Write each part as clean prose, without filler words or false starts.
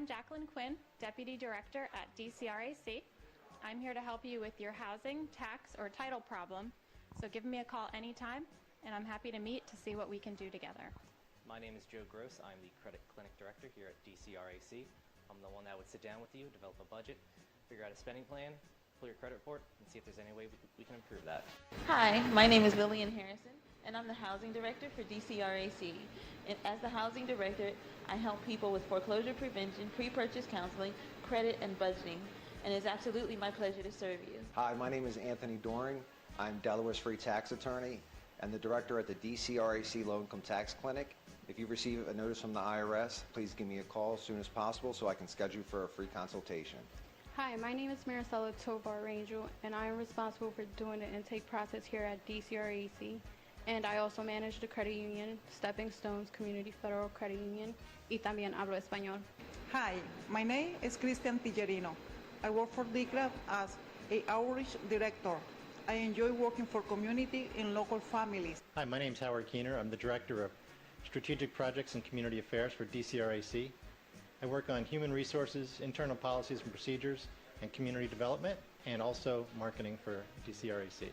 Jacqueline Quinn, Deputy Director at dcrac. I'm here to help you with your housing, tax, or title problem, so give me a call anytime, and I'm happy to meet to see what we can do together. My name is Joe Gross. I'm the Credit Clinic Director here at dcrac. I'm the one that would sit down with you, develop a budget, figure out a spending plan, pull your credit report, and see if there's any way we can improve that. Hi, my name is Lillian Harrison, and I'm the Housing Director for dcrac. And as the Housing Director, I help people with foreclosure prevention, pre-purchase counseling, credit, and budgeting. And it's absolutely my pleasure to serve you. Hi, my name is Anthony Doring. I'm Delaware's free tax attorney and the director at the dcrac Low Income Tax Clinic. If you receive a notice from the IRS, please give me a call as soon as possible so I can schedule for a free consultation. Hi, my name is Maricela Tovar Rangel, and I am responsible for doing the intake process here at dcrac. And I also manage the credit union, Stepping Stones Community Federal Credit Union, y también hablo español. Hi, my name is Christian Tillerino. I work for dcrac as a outreach director. I enjoy working for community and local families. Hi, my name is Howard Keener. I'm the Director of Strategic Projects and Community Affairs for dcrac. I work on human resources, internal policies and procedures, and community development, and also marketing for dcrac.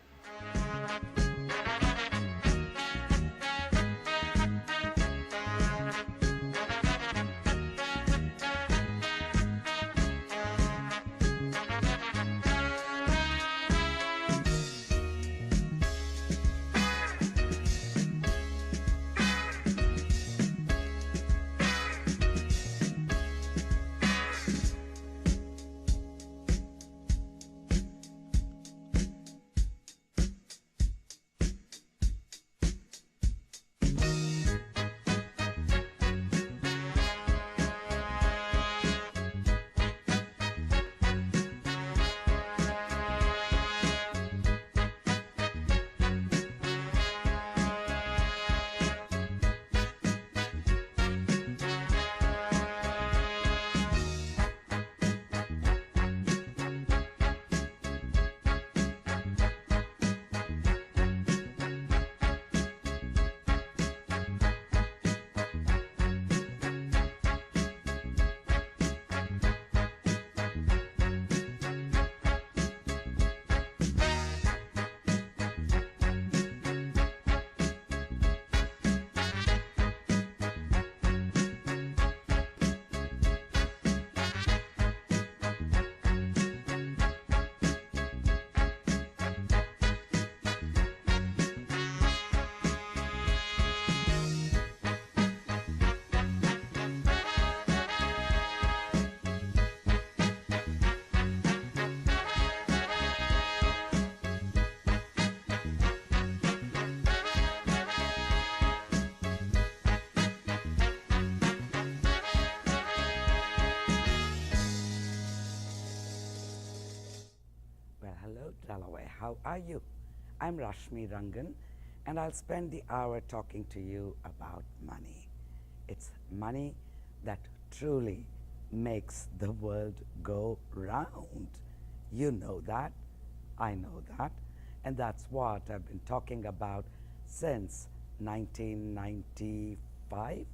Hello, Delaware. How are you? I'm Rashmi Rangan, and I'll spend the hour talking to you about money. It's money that truly makes the world go round. You know that. I know that. And that's what I've been talking about since 1995,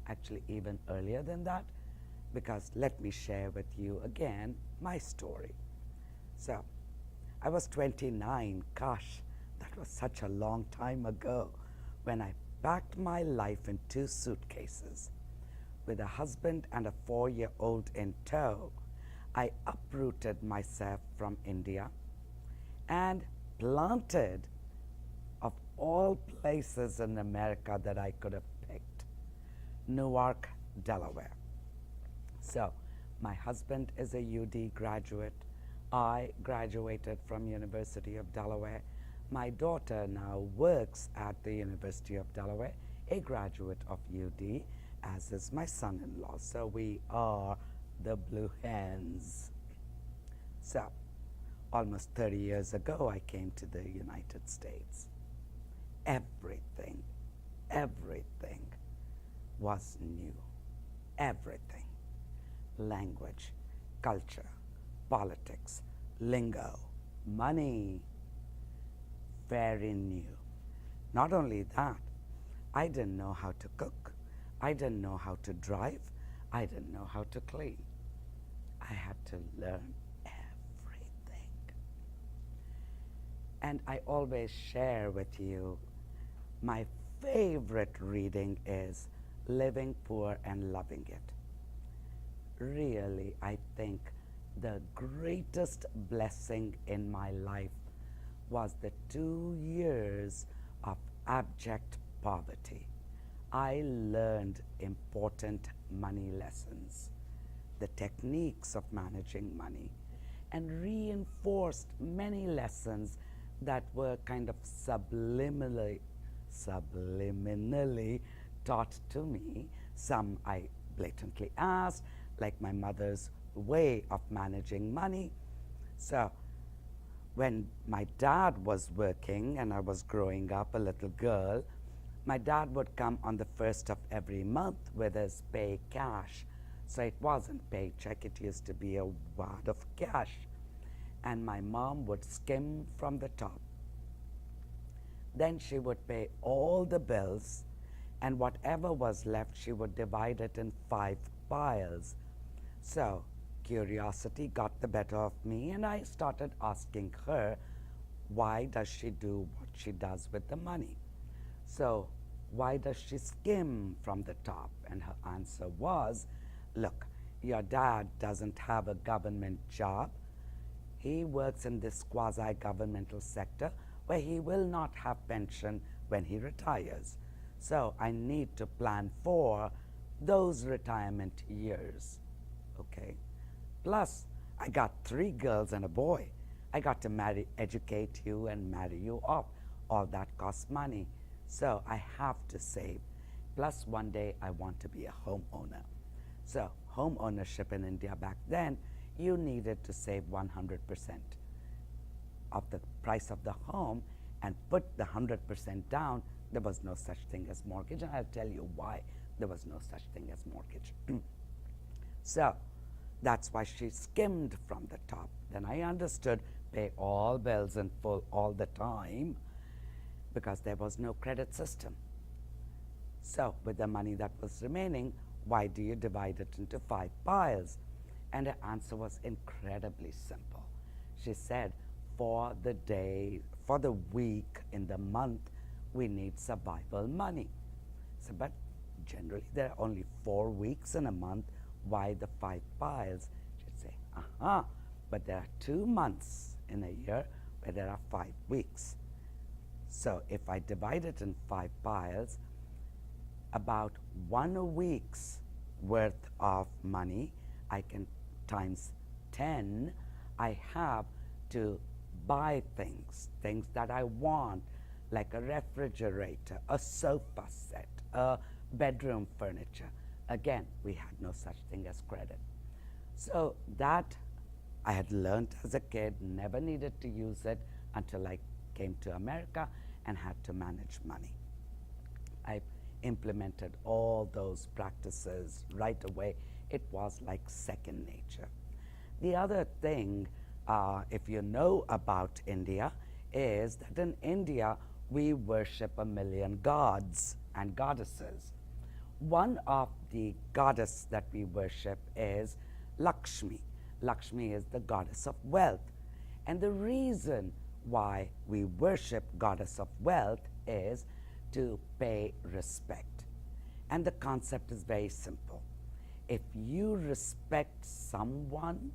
actually even earlier than that, because let me share with you again my story. So, I was 29, gosh, that was such a long time ago, when I packed my life in 2 suitcases. With a husband and a 4-year-old in tow, I uprooted myself from India and planted, of all places in America that I could have picked, Newark, Delaware. So, my husband is a UD graduate. I graduated from University of Delaware. My daughter now works at the University of Delaware, a graduate of UD, as is my son-in-law. So we are the Blue Hens. So, almost 30 years ago, I came to the United States. Everything was new. Everything. Language, culture, politics, lingo, money, very new. Not only that, I didn't know how to cook. I didn't know how to drive. I didn't know how to clean. I had to learn everything. And I always share with you my favorite reading is Living Poor and Loving It. Really, I think the greatest blessing in my life was the 2 years of abject poverty. I learned important money lessons, the techniques of managing money, and reinforced many lessons that were kind of subliminally taught to me. Some I blatantly asked, like my mother's way of managing money. So when my dad was working and I was growing up a little girl, my dad would come on the first of every month with his pay cash. So it wasn't paycheck, it used to be a wad of cash. And my mom would skim from the top. Then she would pay all the bills, and whatever was left, she would divide it in 5 piles. So curiosity got the better of me, and I started asking her, why does she do what she does with the money? So why does she skim from the top? And her answer was, look, your dad doesn't have a government job. He works in this quasi-governmental sector where he will not have pension when he retires. So I need to plan for those retirement years, okay? Plus, I got 3 girls and a boy. I got to educate you and marry you off. All that costs money. So I have to save. Plus, one day I want to be a homeowner. So home ownership in India back then, you needed to save 100% of the price of the home and put the 100% down. There was no such thing as mortgage, and I'll tell you why there was no such thing as mortgage. So that's why she skimmed from the top. Then I understood pay all bills in full all the time because there was no credit system. So with the money that was remaining, why do you divide it into 5 piles? And her answer was incredibly simple. She said, for the day, for the week, in the month, we need survival money. So, but generally there are only 4 weeks in a month. Why the 5 piles? She'd say, but there are 2 months in a year where there are 5 weeks. So if I divide it in 5 piles, about 1 week's worth of money, I can times 10, I have to buy things that I want, like a refrigerator, a sofa set, a bedroom furniture. Again, we had no such thing as credit. So that I had learned as a kid, never needed to use it until I came to America and had to manage money. I implemented all those practices right away. It was like second nature. The other thing, if you know about India, is that in India we worship a million gods and goddesses. One of the goddess that we worship is Lakshmi. Lakshmi is the goddess of wealth. And the reason why we worship goddess of wealth is to pay respect. And the concept is very simple. If you respect someone,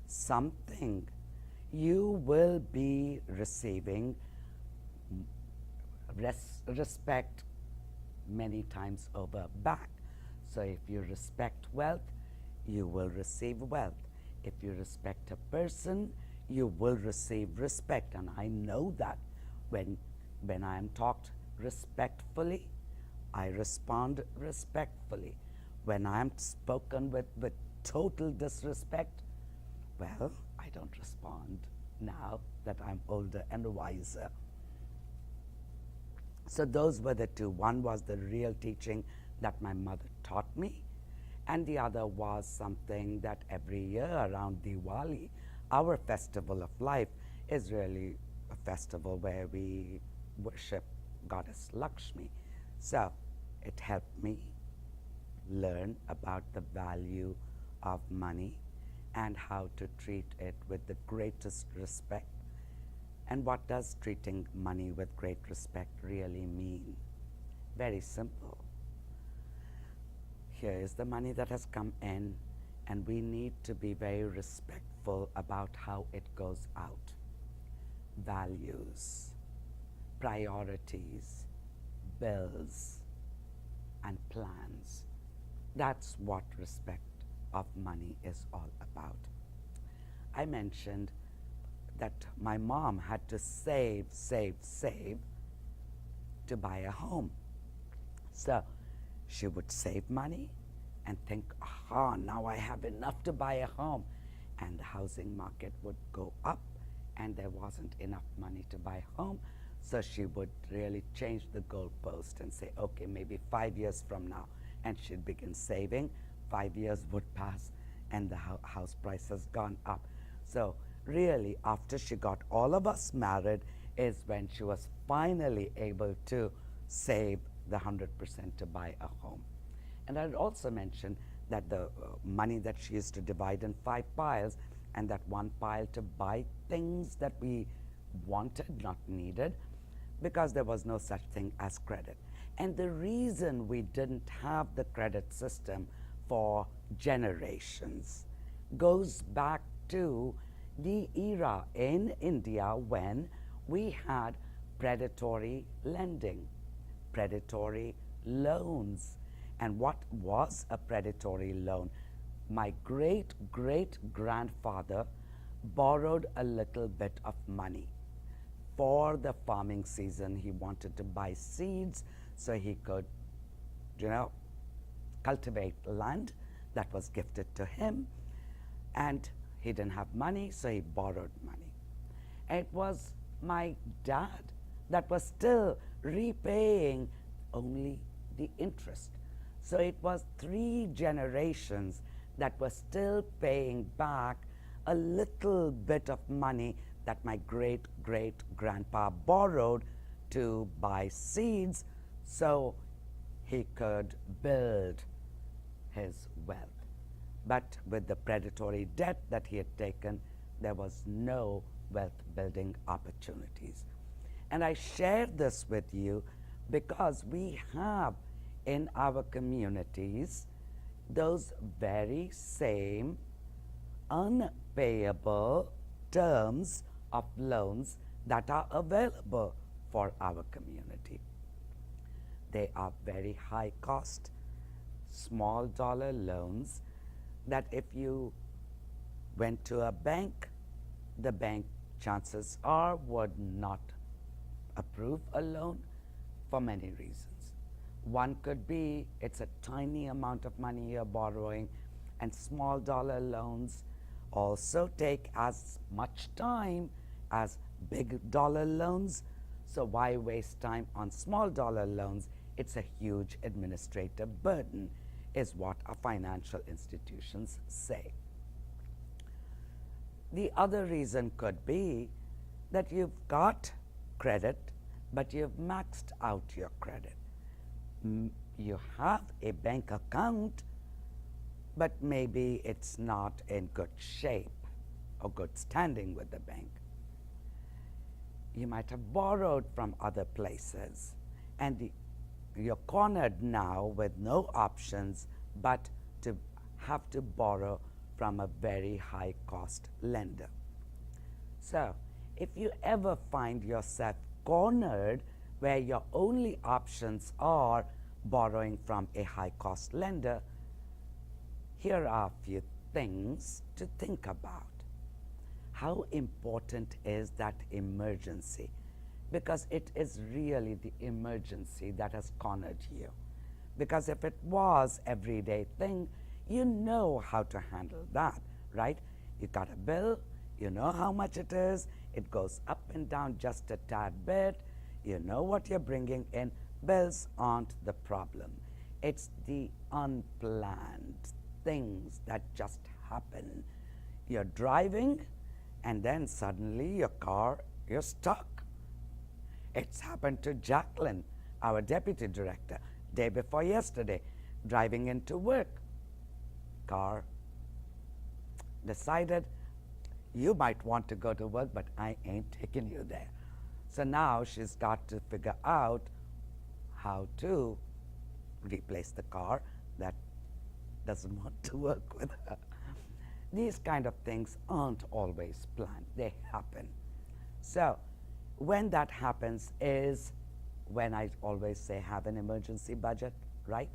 something, you will be receiving respect many times over back. So if you respect wealth, you will receive wealth. If you respect a person, you will receive respect. And I know that when I am talked respectfully, I respond respectfully. When I am spoken with total disrespect, well, I don't respond now that I'm older and wiser. So those were the 2. One was the real teaching that my mother taught me, and the other was something that every year around Diwali, our festival of life, is really a festival where we worship Goddess Lakshmi. So it helped me learn about the value of money and how to treat it with the greatest respect. And what does treating money with great respect really mean? Very simple. Here is the money that has come in, and we need to be very respectful about how it goes out. Values, priorities, bills, and plans. That's what respect of money is all about. I mentioned that my mom had to save to buy a home. So she would save money and think, aha, now I have enough to buy a home. And the housing market would go up and there wasn't enough money to buy a home. So she would really change the goalpost and say, okay, maybe 5 years from now. And she'd begin saving. 5 years would pass and the house price has gone up. So really, after she got all of us married is when she was finally able to save the 100% to buy a home. And I'd also mention that the money that she used to divide in 5 piles, and that one pile to buy things that we wanted, not needed, because there was no such thing as credit. And the reason we didn't have the credit system for generations goes back to the era in India when we had predatory lending, predatory loans. And what was a predatory loan? My great-great-grandfather borrowed a little bit of money. For the farming season, he wanted to buy seeds so he could, cultivate land that was gifted to him. And he didn't have money, so he borrowed money. It was my dad that was still repaying only the interest. So it was 3 generations that were still paying back a little bit of money that my great-great-grandpa borrowed to buy seeds so he could build his wealth. But with the predatory debt that he had taken, there was no wealth building opportunities. And I share this with you because we have in our communities those very same unpayable terms of loans that are available for our community. They are very high cost, small dollar loans that if you went to a bank, the bank chances are would not approve a loan for many reasons. One could be it's a tiny amount of money you're borrowing, and small dollar loans also take as much time as big dollar loans. So why waste time on small dollar loans? It's a huge administrative burden, is what our financial institutions say. The other reason could be that you've got credit, but you've maxed out your credit. You have a bank account, but maybe it's not in good shape or good standing with the bank. You might have borrowed from other places, and you're cornered now with no options but to have to borrow from a very high cost lender. So if you ever find yourself cornered where your only options are borrowing from a high cost lender, here are a few things to think about. How important is that emergency? Because it is really the emergency that has cornered you. Because if it was everyday thing, you know how to handle that, right? You got a bill, you know how much it is, it goes up and down just a tad bit, you know what you're bringing in. Bills aren't the problem. It's the unplanned things that just happen. You're driving and then suddenly you're stuck. It's happened to Jacqueline, our deputy director, day before yesterday, driving into work. Car decided you might want to go to work, but I ain't taking you there. So now she's got to figure out how to replace the car that doesn't want to work with her. These kind of things aren't always planned, they happen. So when that happens is when I always say have an emergency budget, right?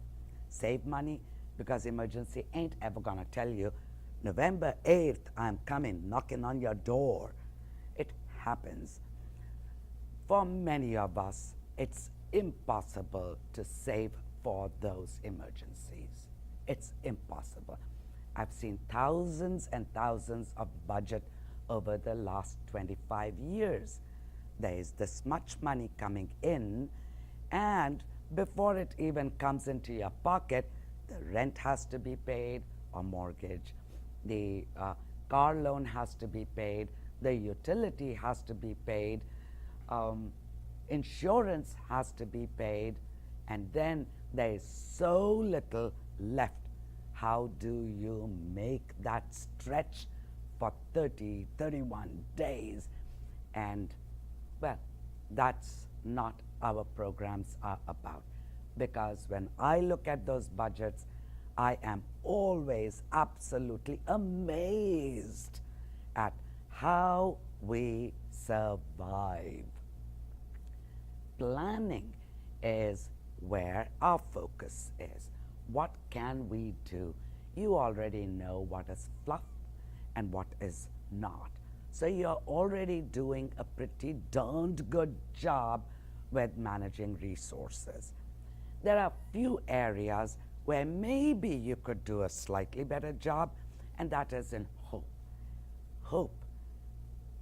Save money, because emergency ain't ever gonna tell you November 8th I'm coming knocking on your door. It happens. For many of us, it's impossible to save for those emergencies. It's impossible. I've seen thousands and thousands of budget over the last 25 years. There is this much money coming in, and before it even comes into your pocket, the rent has to be paid or mortgage, the car loan has to be paid, the utility has to be paid, insurance has to be paid, and then there is so little left. How do you make that stretch for 30, 31 days? And well, that's not our programs are about, because when I look at those budgets, I am always absolutely amazed at how we survive. Planning is where our focus is. What can we do? You already know what is fluff and what is not. So you're already doing a pretty darned good job with managing resources. There are few areas where maybe you could do a slightly better job, and that is in hope.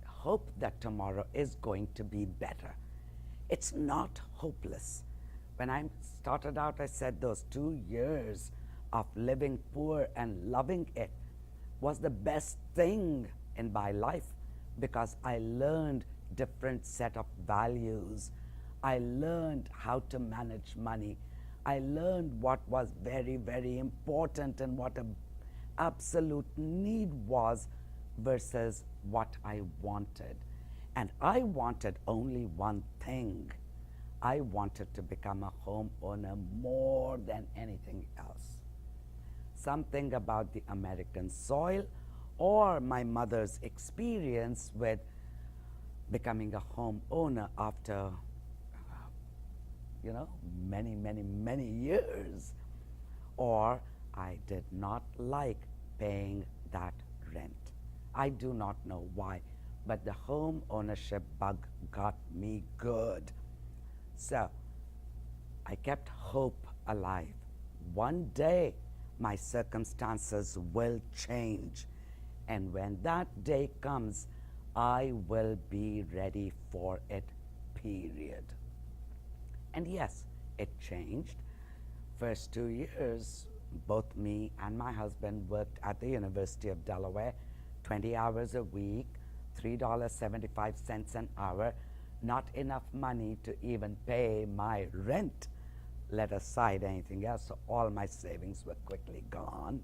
Hope that tomorrow is going to be better. It's not hopeless. When I started out, I said those 2 years of living poor and loving it was the best thing in my life, because I learned different set of values. I learned how to manage money. I learned what was very, very important and what an absolute need was versus what I wanted. And I wanted only one thing. I wanted to become a homeowner more than anything else. Something about the American soil or my mother's experience with becoming a homeowner after many, many, many years. Or I did not like paying that rent. I do not know why, but the home ownership bug got me good. So I kept hope alive. One day my circumstances will change, and when that day comes, I will be ready for it, period. And yes, it changed. First 2 years, both me and my husband worked at the University of Delaware, 20 hours a week, $3.75 an hour, not enough money to even pay my rent, let aside anything else, so all my savings were quickly gone.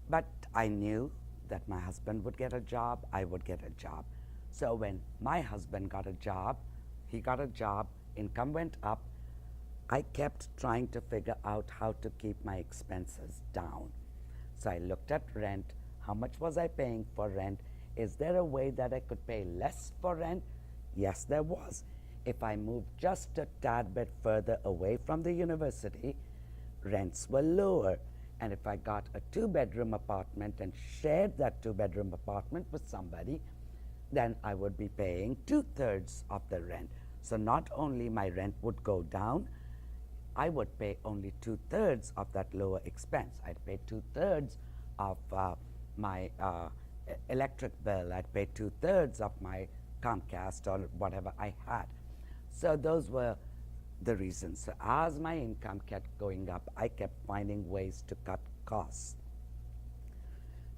But I knew that my husband would get a job, I would get a job. So when my husband got a job, he got a job, income went up, I kept trying to figure out how to keep my expenses down. So I looked at rent. How much was I paying for rent? Is there a way that I could pay less for rent? Yes, there was. If I moved just a tad bit further away from the university, rents were lower. And if I got a 2-bedroom apartment and shared that 2-bedroom apartment with somebody, then I would be paying 2/3 of the rent. So not only my rent would go down, I would pay only 2/3 of that lower expense. I'd pay 2/3 of my electric bill. I'd pay 2/3 of my Comcast or whatever I had. So those were the reasons. So as my income kept going up, I kept finding ways to cut costs.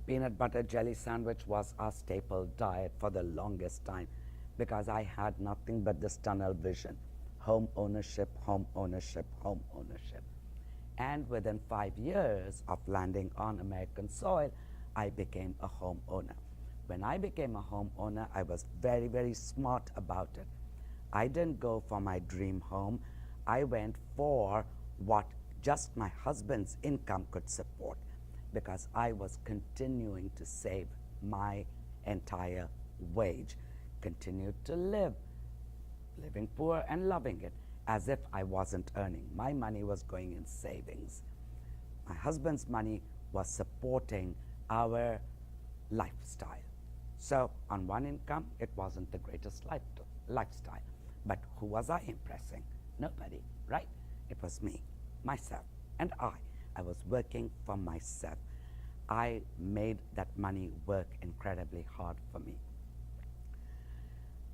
Peanut butter jelly sandwich was our staple diet for the longest time, because I had nothing but this tunnel vision. Home ownership, home ownership, home ownership. And within 5 years of landing on American soil, I became a homeowner. When I became a homeowner, I was very, very smart about it. I didn't go for my dream home. I went for what just my husband's income could support, because I was continuing to save my entire wage, continued to living poor and loving it as if I wasn't earning. My money was going in savings. My husband's money was supporting our lifestyle. So on one income, it wasn't the greatest lifestyle. But who was I impressing? Nobody, right? It was me, myself, and I. I was working for myself. I made that money work incredibly hard for me.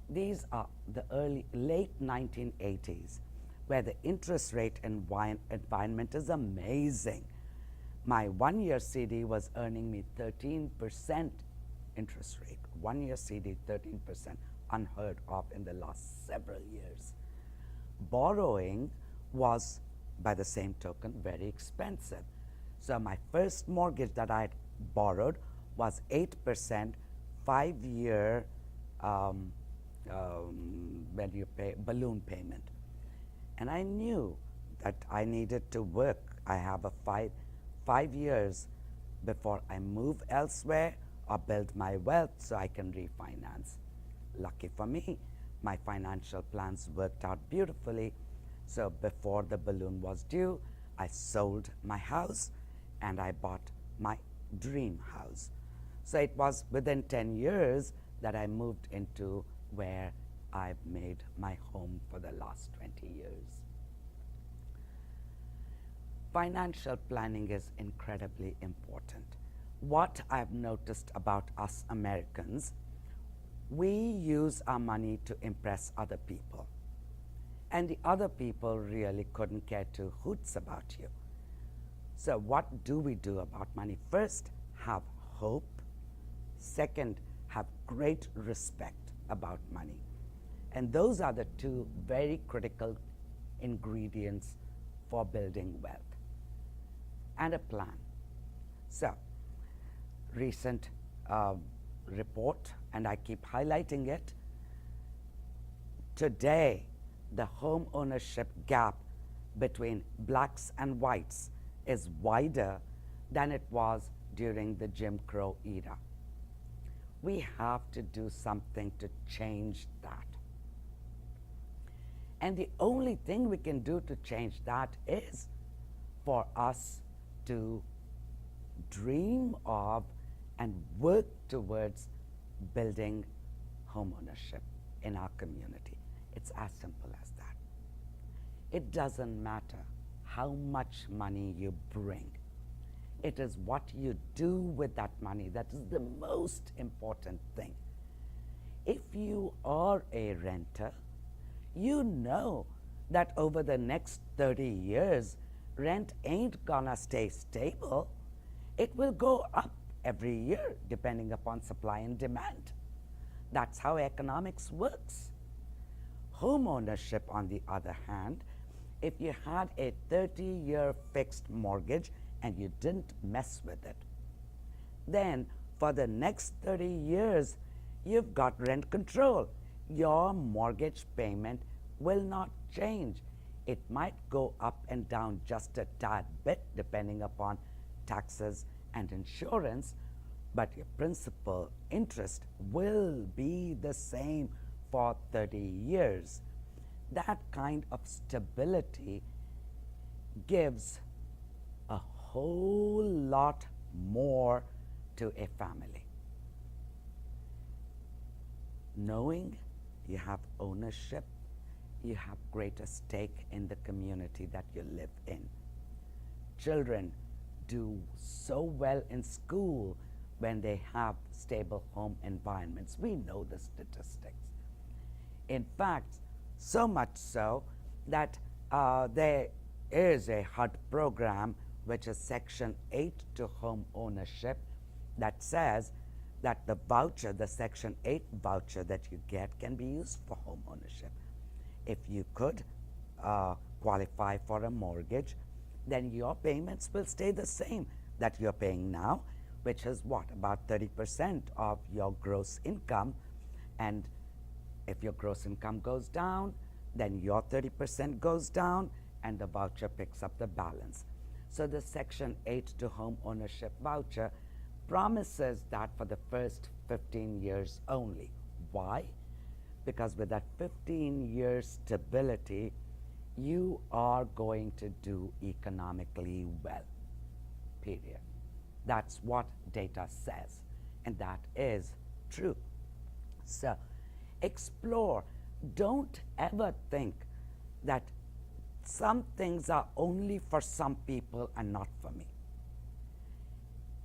These are the late 1980s, where the interest rate environment is amazing. My one-year CD was earning me 13% interest rate. One-year CD, 13%, unheard of in the last several years. Borrowing was, by the same token, very expensive. So my first mortgage that I had borrowed was 8%, 5-year when you pay balloon payment. And I knew that I needed to work. I have a five years before I move elsewhere or build my wealth so I can refinance. Lucky for me, my financial plans worked out beautifully. So before the balloon was due, I sold my house and I bought my dream house. So it was within 10 years that I moved into where I've made my home for the last 20 years. Financial planning is incredibly important. What I've noticed about us Americans, we use our money to impress other people. And the other people really couldn't care two hoots about you. So what do we do about money? First, have hope. Second, have great respect about money. And those are the two very critical ingredients for building wealth. And a plan. So, recent report, and I keep highlighting it, today the home ownership gap between blacks and whites is wider than it was during the Jim Crow era. We have to do something to change that. And the only thing we can do to change that is for us to dream of and work towards building homeownership in our community. It's as simple as that. It doesn't matter how much money you bring. It is what you do with that money that is the most important thing. If you are a renter, you know that over the next 30 years, rent ain't gonna stay stable. It will go up every year depending upon supply and demand. That's how economics works. Home ownership, on the other hand, if you had a 30-year fixed mortgage and you didn't mess with it, then for the next 30 years, you've got rent control. Your mortgage payment will not change. It might go up and down just a tad bit depending upon taxes and insurance, but your principal interest will be the same for 30 years. That kind of stability gives a whole lot more to a family. Knowing you have ownership, you have greater stake in the community that you live in. Children do so well in school when they have stable home environments. We know the statistics. In fact, so much so that there is a HUD program, which is Section 8 to home ownership, that says that the voucher, the Section 8 voucher that you get, can be used for home ownership. If you could qualify for a mortgage, then your payments will stay the same that you're paying now which is what? About 30% of your gross income. And if your gross income goes down, then your 30% goes down and the voucher picks up the balance. So the Section 8 to home ownership voucher promises that for the first 15 years only. Why? Because with that 15-year stability, you are going to do economically well, period. That's what data says, and that is true. So explore. Don't ever think that some things are only for some people and not for me.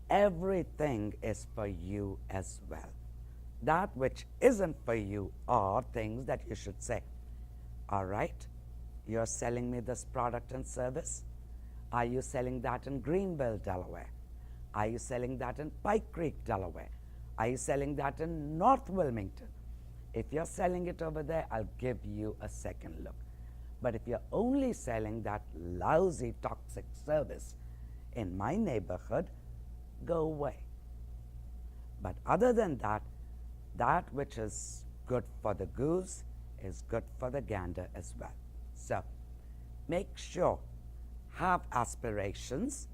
Everything is for you as well. That which isn't for you are things that you should say, all right, you're selling me this product and service. Are you selling that in Greenville, Delaware? Are you selling that in Pike Creek, Delaware? Are you selling that in North Wilmington? If you're selling it over there, I'll give you a second look. But if you're only selling that lousy, toxic service in my neighborhood, go away. But other than that, that which is good for the goose is good for the gander as well. So make sure, have aspirations.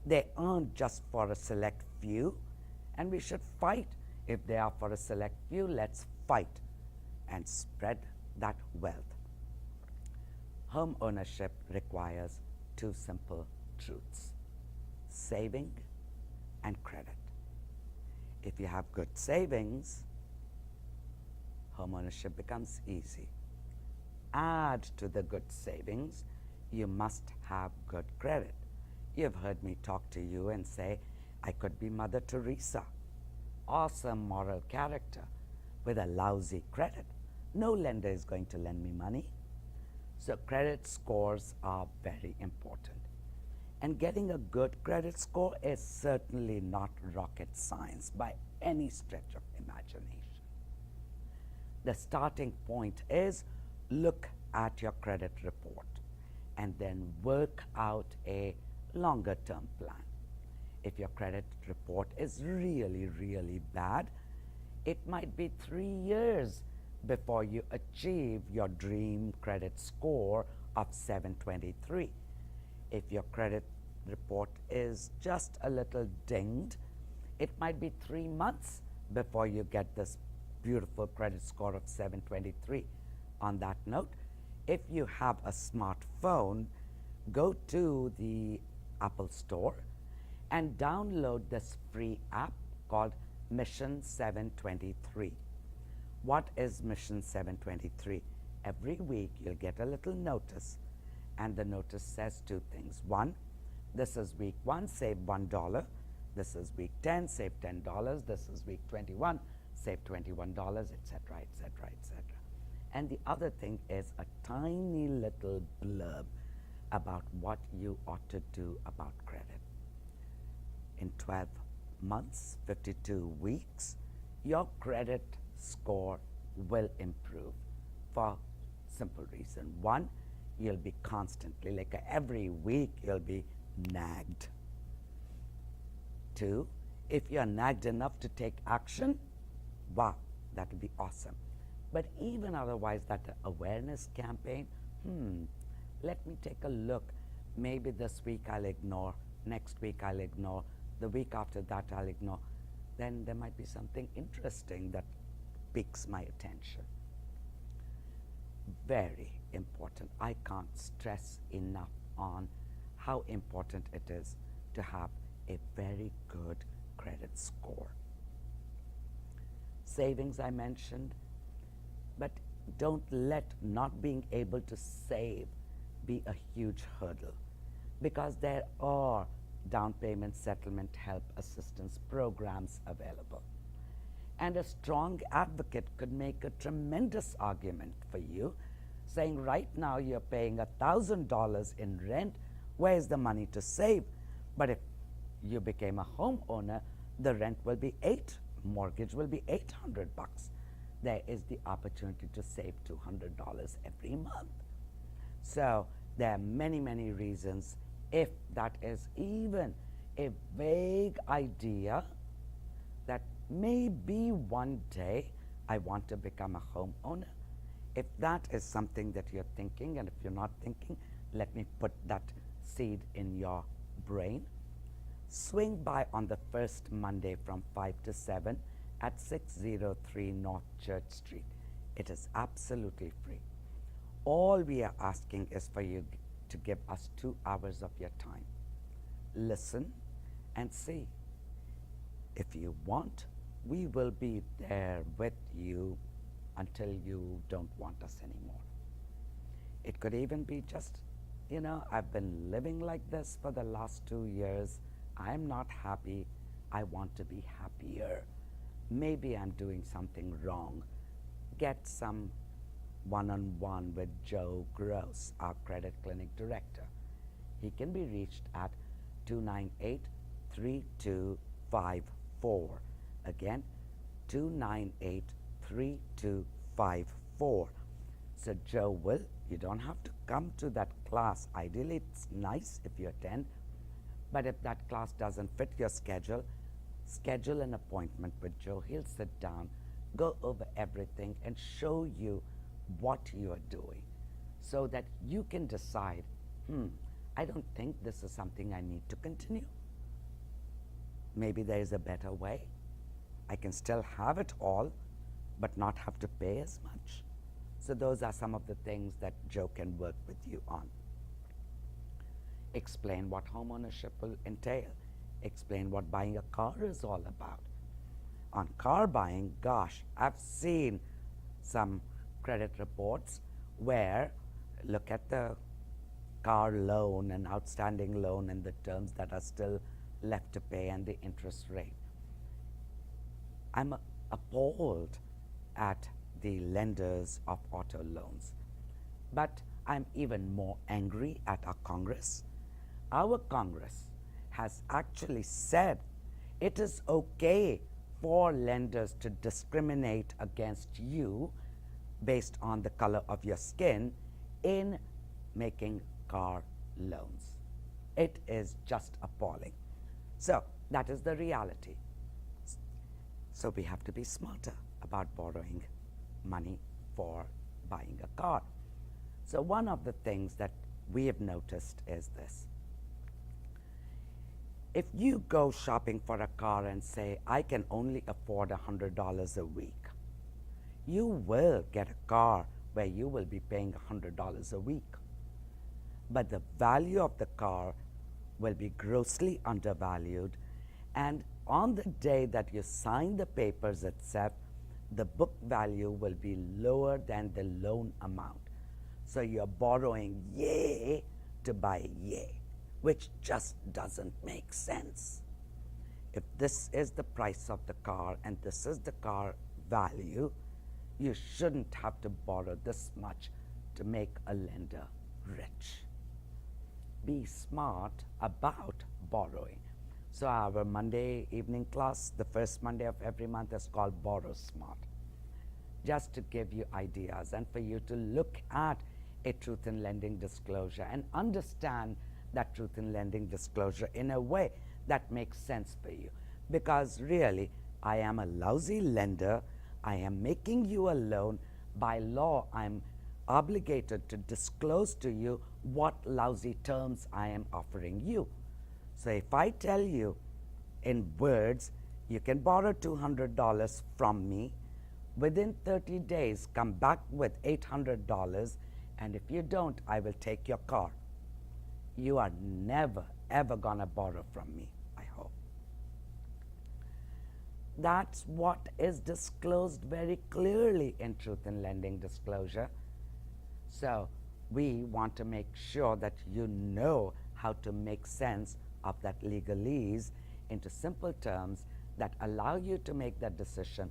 They aren't just for a select few, and we should fight. If they are for a select few, let's fight and spread that wealth. Home ownership requires two simple truths: saving and credit. If you have good savings, home ownership becomes easy. Add to the good savings, you must have good credit. You've heard me talk to you and say, I could be Mother Teresa, awesome moral character, with a lousy credit. No lender is going to lend me money. So credit scores are very important. And getting a good credit score is certainly not rocket science by any stretch of imagination. The starting point is look at your credit report and then work out a longer term plan. If your credit report is really, really bad, it might be 3 years before you achieve your dream credit score of 723. If your credit report is just a little dinged, it might be 3 months before you get this beautiful credit score of 723. On that note, if you have a smartphone, go to the Apple Store and download this free app called Mission 723. What is Mission 723? Every week you'll get a little notice, and the notice says two things. One, this is week 1, save $1. This is week 10, save $10. This is week 21, save $21, etc., etc., etc. And the other thing is a tiny little blurb about what you ought to do about credit. In 12 months, 52 weeks, your credit score will improve for simple reason. One, you'll be constantly, like every week, you'll be nagged. Two, if you're nagged enough to take action, wow, that would be awesome. But even otherwise, that awareness campaign, let me take a look. Maybe this week I'll ignore, next week I'll ignore, the week after that I'll ignore. Then there might be something interesting that piques my attention. Very important. I can't stress enough on how important it is to have a very good credit score. Savings I mentioned, but don't let not being able to save be a huge hurdle, because there are down payment settlement help assistance programs available. And a strong advocate could make a tremendous argument for you, saying right now you're paying $1,000 in rent, where's the money to save? But if you became a homeowner, the rent will be mortgage will be $800. There is the opportunity to save $200 every month. So there are many, many reasons, if that is even a vague idea that maybe one day I want to become a homeowner. If that is something that you're thinking, and if you're not thinking, let me put that seed in your brain. Swing by on the first Monday from 5 to 7 at 603 North Church Street. It is absolutely free. All we are asking is for you to give us 2 hours of your time. Listen and see. If you want, we will be there with you until you don't want us anymore. It could even be just, you know, I've been living like this for the last 2 years. I'm not happy. I want to be happier. Maybe I'm doing something wrong. Get some one-on-one with Joe Gross, our credit clinic director. He can be reached at 298-3254. Again, 298-3254. So Joe will, you don't have to come to that class. Ideally, it's nice if you attend, but if that class doesn't fit your schedule, schedule an appointment with Joe. He'll sit down, go over everything, and show you what you are doing so that you can decide, I don't think this is something I need to continue. Maybe there is a better way. I can still have it all, but not have to pay as much. So those are some of the things that Joe can work with you on. Explain what homeownership will entail. Explain what buying a car is all about. On car buying, gosh, I've seen some credit reports where look at the car loan and outstanding loan and the terms that are still left to pay and the interest rate. I'm appalled at the lenders of auto loans. But I'm even more angry at our Congress. Our Congress has actually said it is okay for lenders to discriminate against you based on the color of your skin in making car loans. It is just appalling. So that is the reality. So we have to be smarter about borrowing money for buying a car. So one of the things that we have noticed is this. If you go shopping for a car and say, I can only afford $100 a week, you will get a car where you will be paying $100 a week. But the value of the car will be grossly undervalued, and on the day that you sign the papers itself, the book value will be lower than the loan amount. So you're borrowing yay to buy yay, which just doesn't make sense. If this is the price of the car and this is the car value, you shouldn't have to borrow this much to make a lender rich. Be smart about borrowing. So our Monday evening class, the first Monday of every month, is called Borrow Smart. Just to give you ideas and for you to look at a truth in lending disclosure and understand that truth in lending disclosure in a way that makes sense for you. Because really, I am a lousy lender. I am making you a loan. By law, I'm obligated to disclose to you what lousy terms I am offering you. So if I tell you in words, you can borrow $200 from me, within 30 days come back with $800, and if you don't, I will take your car. You are never, ever gonna borrow from me, I hope. That's what is disclosed very clearly in Truth in Lending Disclosure. So we want to make sure that you know how to make sense of that legalese into simple terms that allow you to make that decision.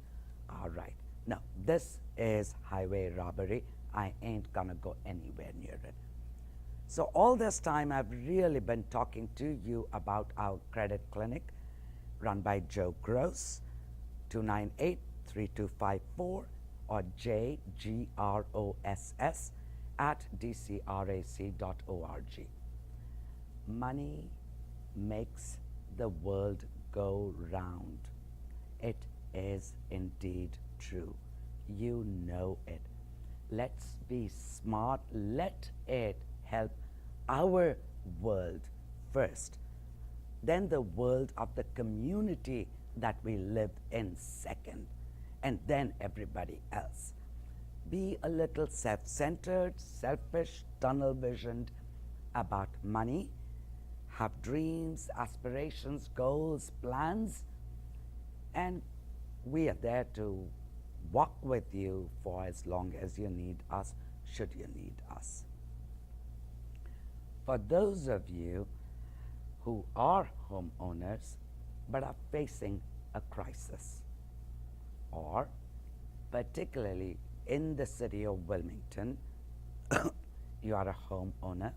All right, now this is highway robbery. I ain't gonna go anywhere near it. So all this time I've really been talking to you about our credit clinic run by Joe Gross, 298-3254 or JGROSS at dcrac.org. Money makes the world go round. It is indeed true. You know it. Let's be smart. Let it help our world first, then the world of the community that we live in second, and then everybody else. Be a little self-centered, selfish, tunnel-visioned about money. Have dreams, aspirations, goals, plans, and we are there to walk with you for as long as you need us, should you need us. For those of you who are homeowners but are facing a crisis, or particularly in the city of Wilmington, you are a homeowner.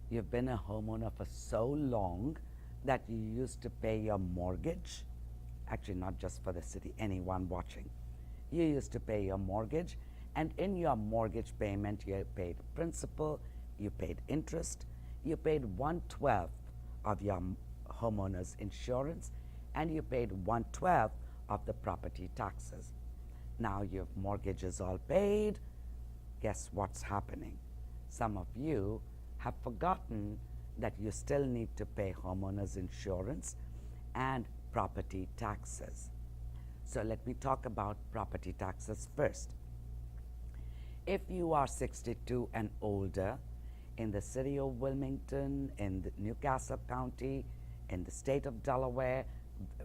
You've been a homeowner for so long that you used to pay your mortgage, actually not just for the city, anyone watching. You used to pay your mortgage, and in your mortgage payment you paid principal, you paid interest, you paid 1/12 of your homeowner's insurance, and you paid 1/12 of the property taxes. Now your mortgage is all paid. Guess what's happening? Some of you have forgotten that you still need to pay homeowners insurance and property taxes. So let me talk about property taxes first. If you are 62 and older, in the city of Wilmington, in the Newcastle County, in the state of Delaware,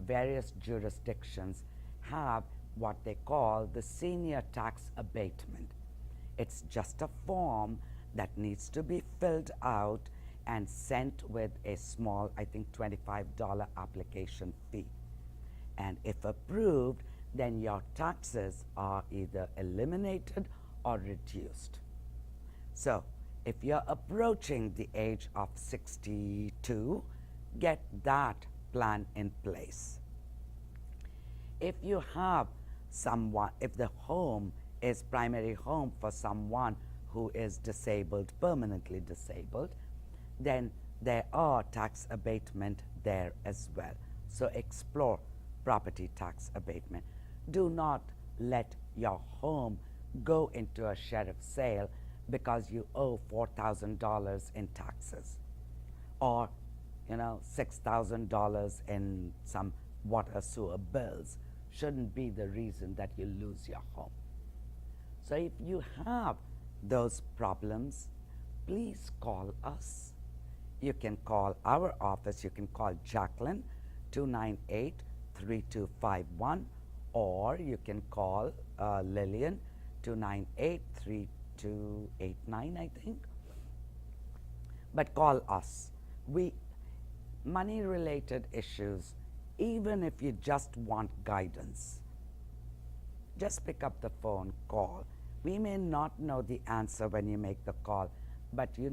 various jurisdictions have what they call the senior tax abatement. It's just a form that needs to be filled out and sent with a small, I think, $25 application fee. And if approved, then your taxes are either eliminated or reduced. So if you're approaching the age of 62, get that plan in place. If you have someone, if the home is primary home for someone who is disabled, permanently disabled, then there are tax abatement there as well. So explore property tax abatement. Do not let your home go into a sheriff's sale because you owe $4,000 in taxes, or $6,000 in some water sewer bills. Shouldn't be the reason that you lose your home. So if you have those problems, please call us. You can call our office. You can call Jacqueline, 298-3251, or you can call Lillian, 298-3289, I think. But call us. Money-related issues, even if you just want guidance, just pick up the phone, call. We may not know the answer when you make the call, but we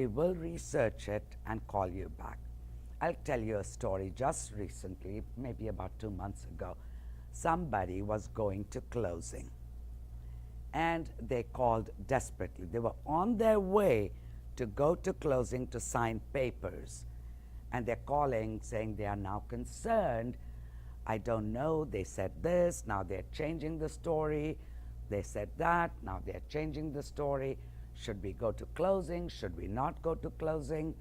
will research it and call you back. I'll tell you a story. Just recently, maybe about 2 months ago, somebody was going to closing, and they called desperately. They were on their way to go to closing to sign papers, and they're calling saying they are now concerned. I don't know, they said this, now they're changing the story. They said that, now they're changing the story. Should we go to closing? Should we not go to closing?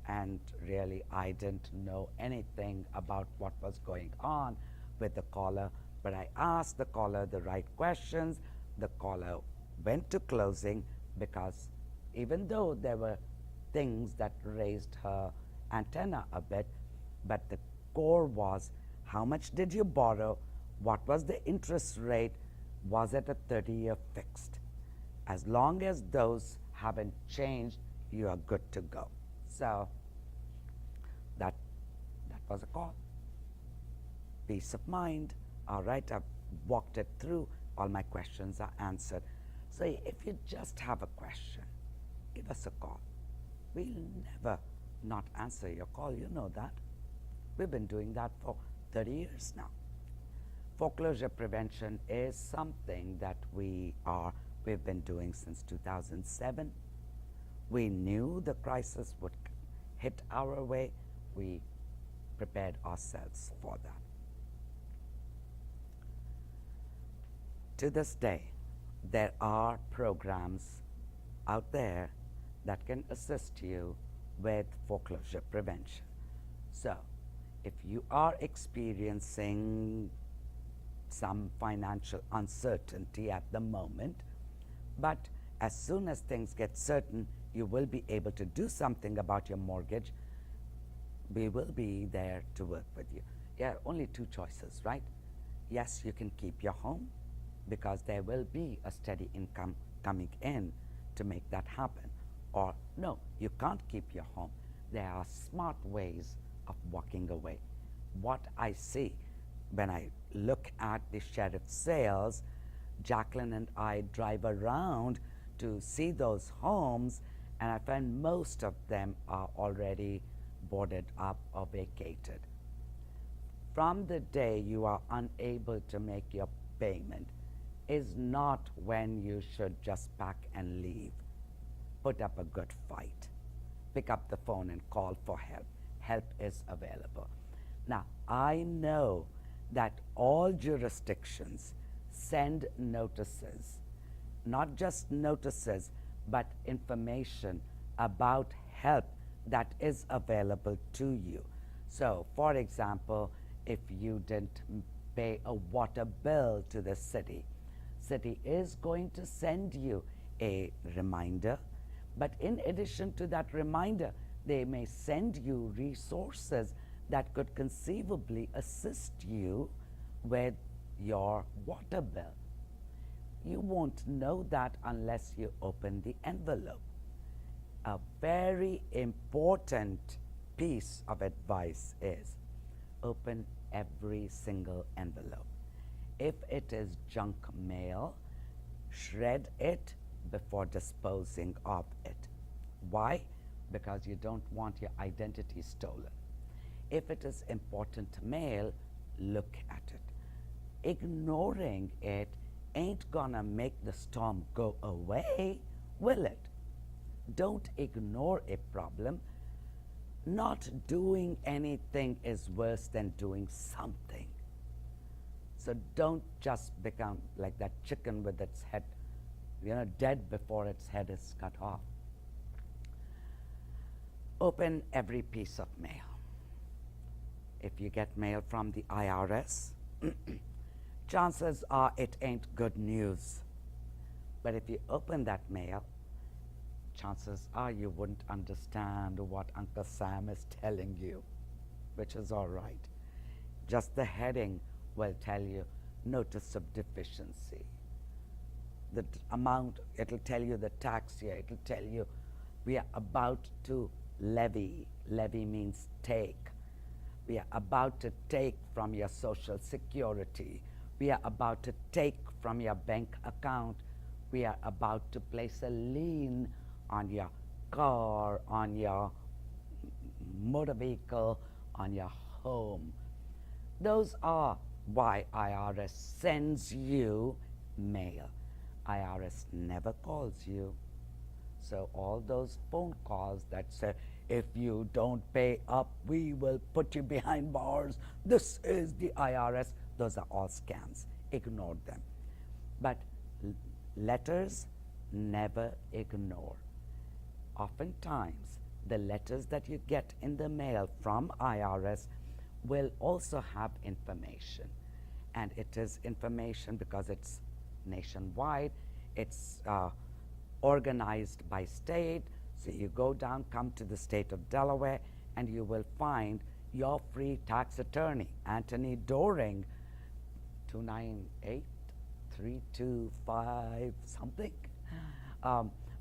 And really, I didn't know anything about what was going on with the caller, but I asked the caller the right questions. The caller went to closing because even though there were things that raised her antenna a bit, but the core was, how much did you borrow? What was the interest rate? Was it a 30-year fixed? As long as those haven't changed, you are good to go. So that was a call. Peace of mind. All right, I've walked it through. All my questions are answered. So if you just have a question, give us a call. We'll never not answer your call. You know that. We've been doing that for 30 years now. Foreclosure prevention is something that we've been doing since 2007. We knew the crisis would hit our way, we prepared ourselves for that. To this day, there are programs out there that can assist you with foreclosure prevention. So, if you are experiencing some financial uncertainty at the moment, but as soon as things get certain, you will be able to do something about your mortgage, we will be there to work with you. There are only two choices, right? Yes, you can keep your home because there will be a steady income coming in to make that happen. Or no, you can't keep your home. There are smart ways of walking away. What I see when I look at the sheriff's sales, Jacqueline and I drive around to see those homes, and I find most of them are already boarded up or vacated. From the day you are unable to make your payment is not when you should just pack and leave. Put up a good fight. Pick up the phone and call for help. Help is available. Now, I know that all jurisdictions send notices, not just notices, but information about help that is available to you. So, for example, if you didn't pay a water bill to the city is going to send you a reminder, but in addition to that reminder, they may send you resources that could conceivably assist you with your water bill. You won't know that unless you open the envelope. A very important piece of advice is open every single envelope. If it is junk mail, shred it before disposing of it. Why? Because you don't want your identity stolen. If it is important mail, look at it. Ignoring it ain't gonna make the storm go away, will it? Don't ignore a problem. Not doing anything is worse than doing something. So don't just become like that chicken with its head, dead before its head is cut off. Open every piece of mail. If you get mail from the IRS, chances are it ain't good news. But if you open that mail, chances are you wouldn't understand what Uncle Sam is telling you, which is all right. Just the heading will tell you notice of deficiency. The amount, it'll tell you the tax year, it'll tell you we are about to levy. Levy means take. We are about to take from your Social Security. We are about to take from your bank account. We are about to place a lien on your car, on your motor vehicle, on your home. Those are why IRS sends you mail. IRS never calls you. So all those phone calls that say, if you don't pay up, we will put you behind bars. This is the IRS. Those are all scams. Ignore them. But letters, never ignore. Oftentimes, the letters that you get in the mail from IRS will also have information. And it is information because it's nationwide. It's organized by state. So you go down, come to the state of Delaware, and you will find your free tax attorney, Anthony Doring, 298-325 something.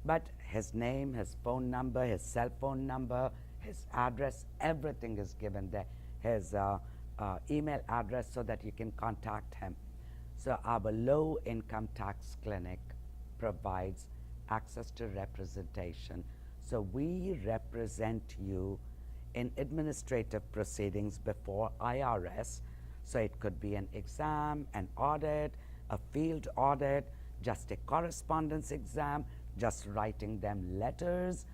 But his name, his phone number, his cell phone number, his address, everything is given there. His email address so that you can contact him. So our low income tax clinic provides access to representation. So we represent you in administrative proceedings before IRS. So it could be an exam, an audit, a field audit, just a correspondence exam, just writing them letters,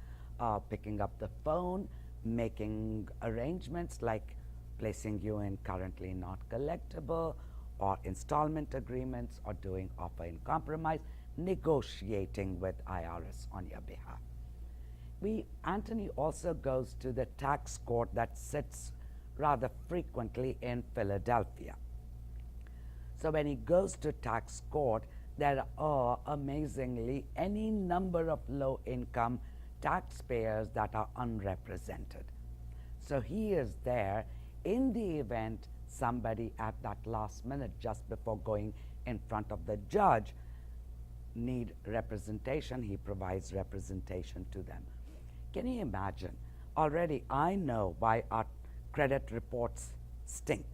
picking up the phone. making arrangements like placing you in currently not collectible or installment agreements or doing offer in compromise, negotiating with IRS on your behalf. Anthony also goes to the tax court that sits rather frequently in Philadelphia. So when he goes to tax court, there are amazingly any number of low-income taxpayers that are unrepresented. So he is there in the event somebody at that last minute, just before going in front of the judge, need representation, he provides representation to them. Can you imagine? Already I know why our credit reports stink,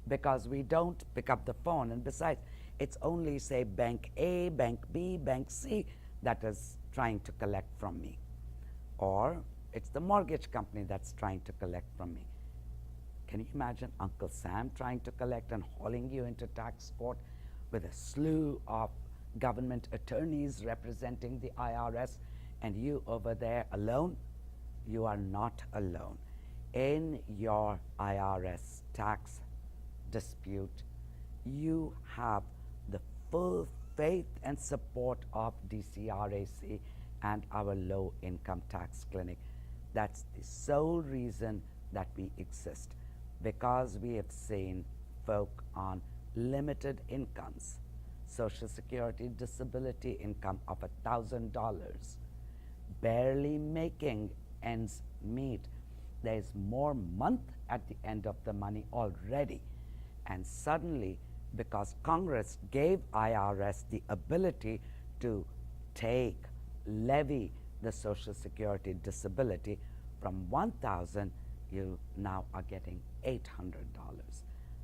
because we don't pick up the phone, and besides, it's only, say, Bank A, Bank B, Bank C that is trying to collect from me. Or it's the mortgage company that's trying to collect from me. Can you imagine Uncle Sam trying to collect and hauling you into tax court with a slew of government attorneys representing the IRS and you over there alone? You are not alone. In your IRS tax dispute, you have the full faith and support of DCRAC and our low income tax clinic. That's the sole reason that we exist, because we have seen folk on limited incomes, Social Security disability income of $1,000, barely making ends meet. There's more month at the end of the money already. And suddenly, because Congress gave IRS the ability to levy the Social Security disability from $1,000, you now are getting $800.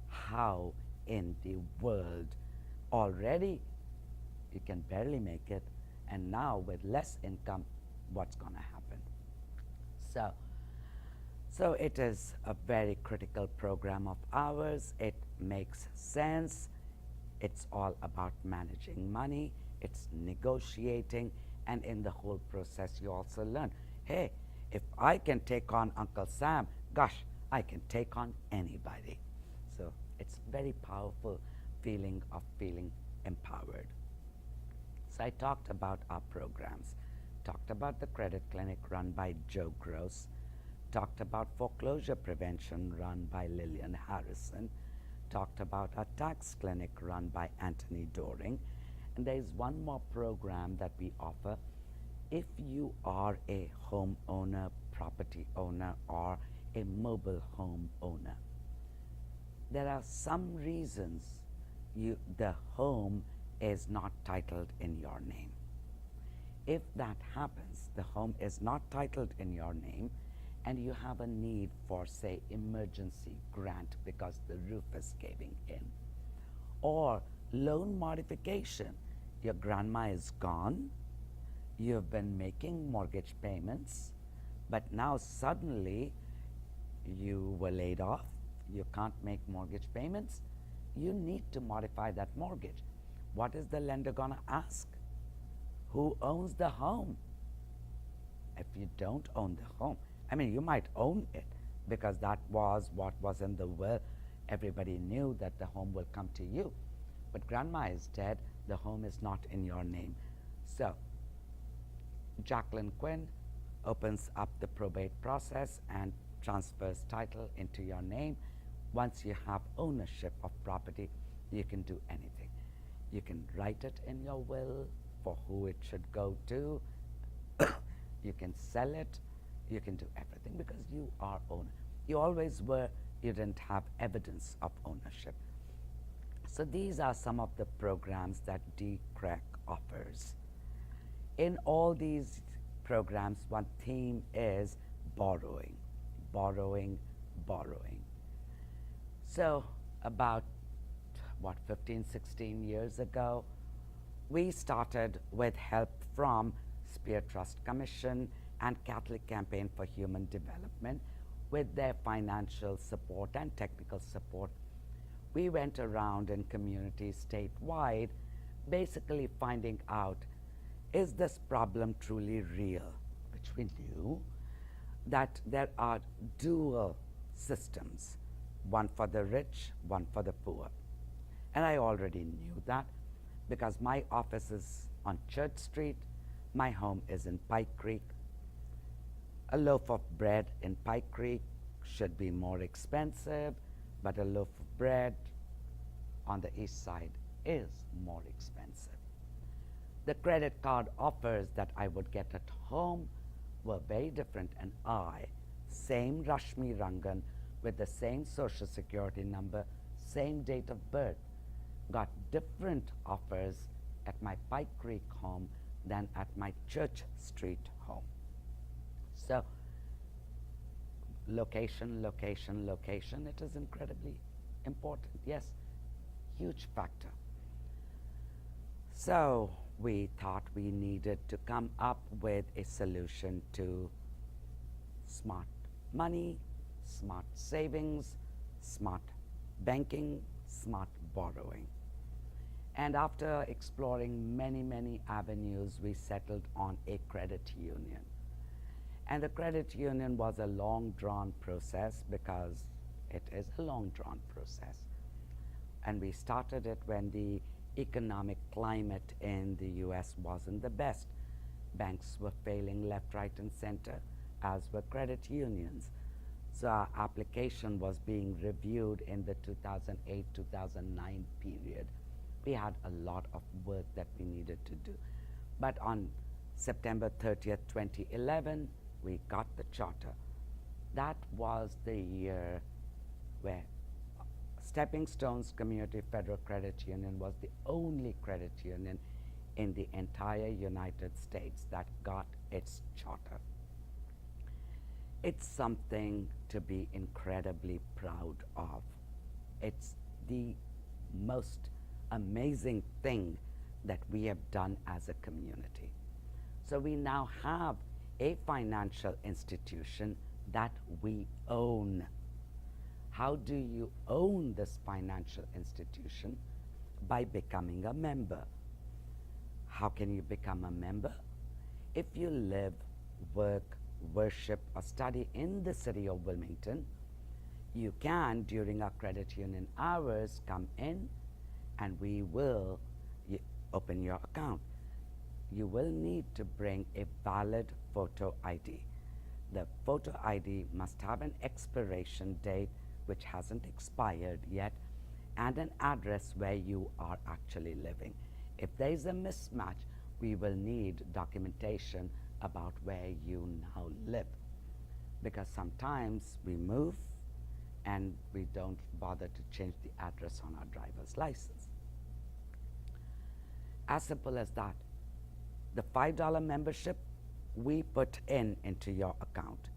How in the world? Already you can barely make it, and now with less income, what's going to happen? So it is a very critical program of ours. It makes sense. It's all about managing money. It's negotiating, and in the whole process you also learn, hey, if I can take on Uncle Sam, gosh, I can take on anybody. So it's very powerful feeling of feeling empowered. So I talked about our programs, talked about the credit clinic run by Joe Gross, talked about foreclosure prevention run by Lillian Harrison, talked about our tax clinic run by Anthony Doring, and there is one more program that we offer. If you are a homeowner, property owner, or a mobile home owner, there are some reasons the home is not titled in your name. If that happens, the home is not titled in your name, and you have a need for, say, emergency grant because the roof is caving in, or loan modification. Your grandma is gone, you've been making mortgage payments, but now suddenly you were laid off, you can't make mortgage payments, you need to modify that mortgage. What is the lender going to ask? Who owns the home? If you don't own the home, I mean, you might own it because that was what was in the will. Everybody knew that the home will come to you. But grandma is dead, the home is not in your name. So Jacqueline Quinn opens up the probate process and transfers title into your name. Once you have ownership of property, you can do anything. You can write it in your will for who it should go to. You can sell it. You can do everything because you are owner. You always were, you didn't have evidence of ownership. So these are some of the programs that dcrac offers. In all these programs, one theme is borrowing, borrowing, borrowing. So about, 15, 16 years ago, we started with help from Spear Trust Commission and Catholic Campaign for Human Development with their financial support and technical support. We went around in communities statewide, basically finding out, is this problem truly real? Which we knew. that there are dual systems, one for the rich, one for the poor. And I already knew that because my office is on Church Street, my home is in Pike Creek. A loaf of bread in Pike Creek should be more expensive, but a loaf of bread on the east side is more expensive. The credit card offers that I would get at home were very different, and I, same Rashmi Rangan with the same social security number, same date of birth, got different offers at my Pike Creek home than at my Church Street home. So location, location, location, it is incredibly important. Yes, huge factor. So we thought we needed to come up with a solution to smart money, smart savings, smart banking, smart borrowing. And after exploring many, many avenues, we settled on a credit union. And the credit union was a long drawn process because it is a long drawn process. And we started it when the economic climate in the US wasn't the best. Banks were failing left, right, and center, as were credit unions. So our application was being reviewed in the 2008-2009 period. We had a lot of work that we needed to do. But on September 30th, 2011, we got the charter. That was the year where Stepping Stones Community Federal Credit Union was the only credit union in the entire United States that got its charter. It's something to be incredibly proud of. It's the most amazing thing that we have done as a community. So we now have a financial institution that we own. How do you own this financial institution? By becoming a member. How can you become a member? If you live, work, worship, or study in the city of Wilmington, you can, during our credit union hours, come in and we will open your account. You will need to bring a valid photo ID. The photo ID must have an expiration date which hasn't expired yet, and an address where you are actually living. If there is a mismatch, we will need documentation about where you now live, because sometimes we move and we don't bother to change the address on our driver's license. As simple as that. The $5 membership we put into your account.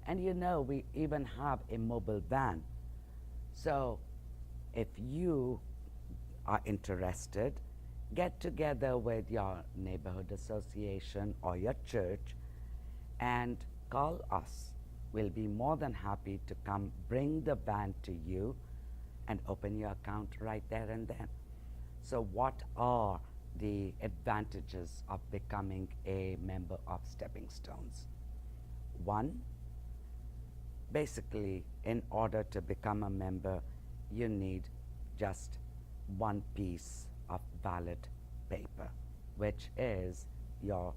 And you know, we even have a mobile van. So if you are interested, get together with your neighborhood association or your church and call us. We'll be more than happy to come bring the van to you and open your account right there and then. So what are the advantages of becoming a member of Stepping Stones? One, basically, in order to become a member, you need just one piece of valid paper, which is your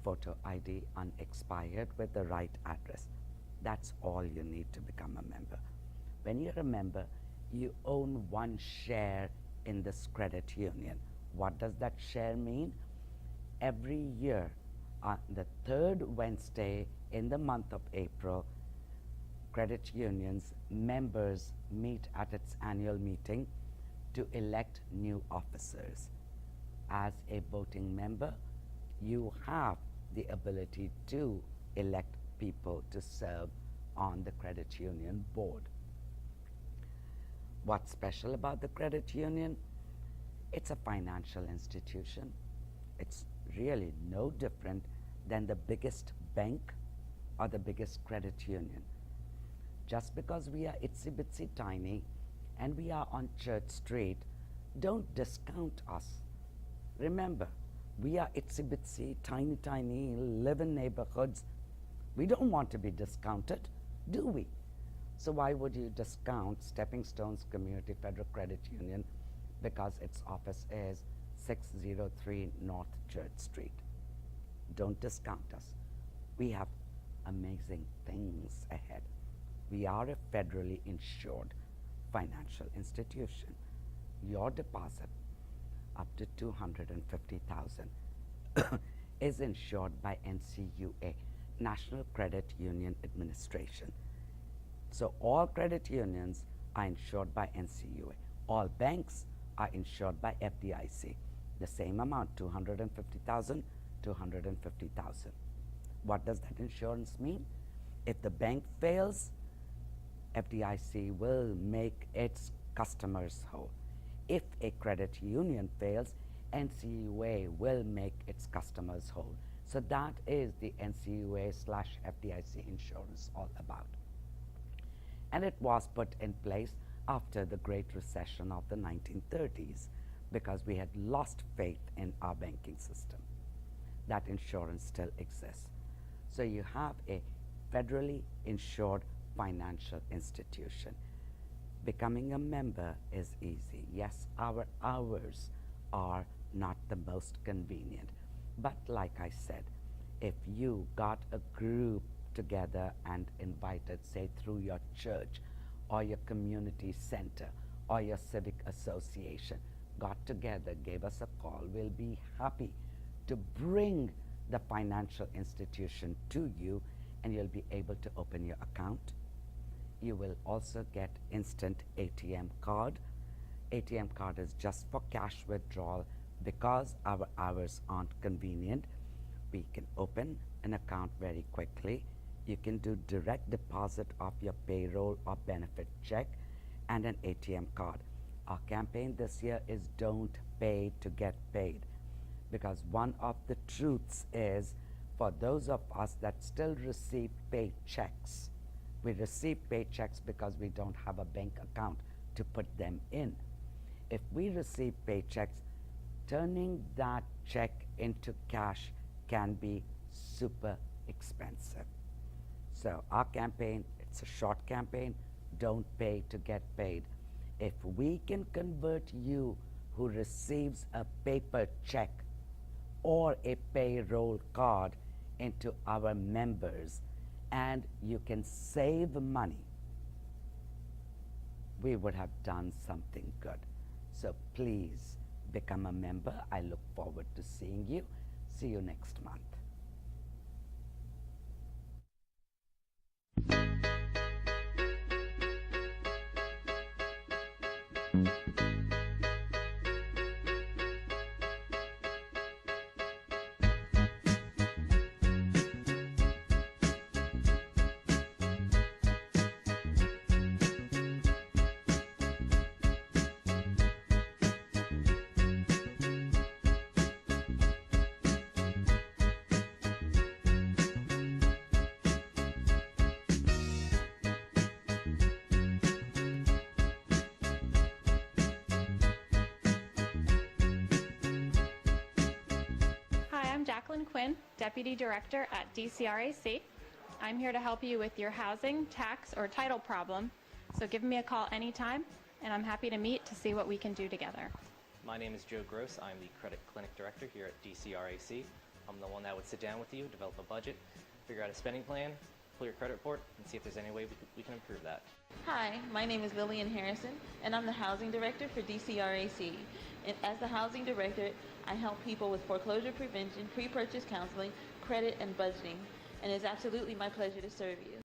photo ID unexpired with the right address. That's all you need to become a member. When you're a member, you own one share in this credit union. What does that share mean? Every year, on the third Wednesday in the month of April, credit union's members meet at its annual meeting to elect new officers. As a voting member, you have the ability to elect people to serve on the credit union board. What's special about the credit union? It's a financial institution. It's really no different than the biggest bank or the biggest credit union. Just because we are itsy bitsy tiny and we are on Church Street, don't discount us. Remember, we are itsy bitsy, tiny, live in neighborhoods. We don't want to be discounted, do we? So why would you discount Stepping Stones Community Federal Credit Union because its office is 603 North Church Street? Don't discount us. We have amazing things ahead. We are a federally insured financial institution. Your deposit up to $250,000 is insured by NCUA, National Credit Union Administration. So all credit unions are insured by NCUA. All banks are insured by FDIC. The same amount, $250,000, $250,000. What does that insurance mean? If the bank fails, FDIC will make its customers whole. If a credit union fails, NCUA will make its customers whole. So that is the NCUA/FDIC insurance all about. And it was put in place after the Great Recession of the 1930s because we had lost faith in our banking system. That insurance still exists. So you have a federally insured financial institution. Becoming a member is easy. Yes, our hours are not the most convenient. But like I said, if you got a group together and invited, say through your church or your community center or your civic association, got together, gave us a call, we'll be happy to bring the financial institution to you, and you'll be able to open your account. You will also get instant ATM card. ATM card is just for cash withdrawal. Because our hours aren't convenient, we can open an account very quickly. You can do direct deposit of your payroll or benefit check and an ATM card. Our campaign this year is don't pay to get paid, because one of the truths is, for those of us that still receive paychecks, we receive paychecks because we don't have a bank account to put them in. If we receive paychecks, turning that check into cash can be super expensive. So our campaign, it's a short campaign, don't pay to get paid. If we can convert you who receives a paper check or a payroll card into our members, and you can save money, we would have done something good. So please become a member. I look forward to seeing you. See you next month. I'm Jacqueline Quinn, Deputy Director at dcrac. I'm here to help you with your housing, tax, or title problem, so give me a call anytime, and I'm happy to meet to see what we can do together. My name is Joe Gross. I'm the Credit Clinic Director here at dcrac. I'm the one that would sit down with you, develop a budget, figure out a spending plan, pull your credit report, and see if there's any way we can improve that. Hi, my name is Lillian Harrison, and I'm the Housing Director for dcrac. And as the Housing Director, I help people with foreclosure prevention, pre-purchase counseling, credit, and budgeting. And it's absolutely my pleasure to serve you.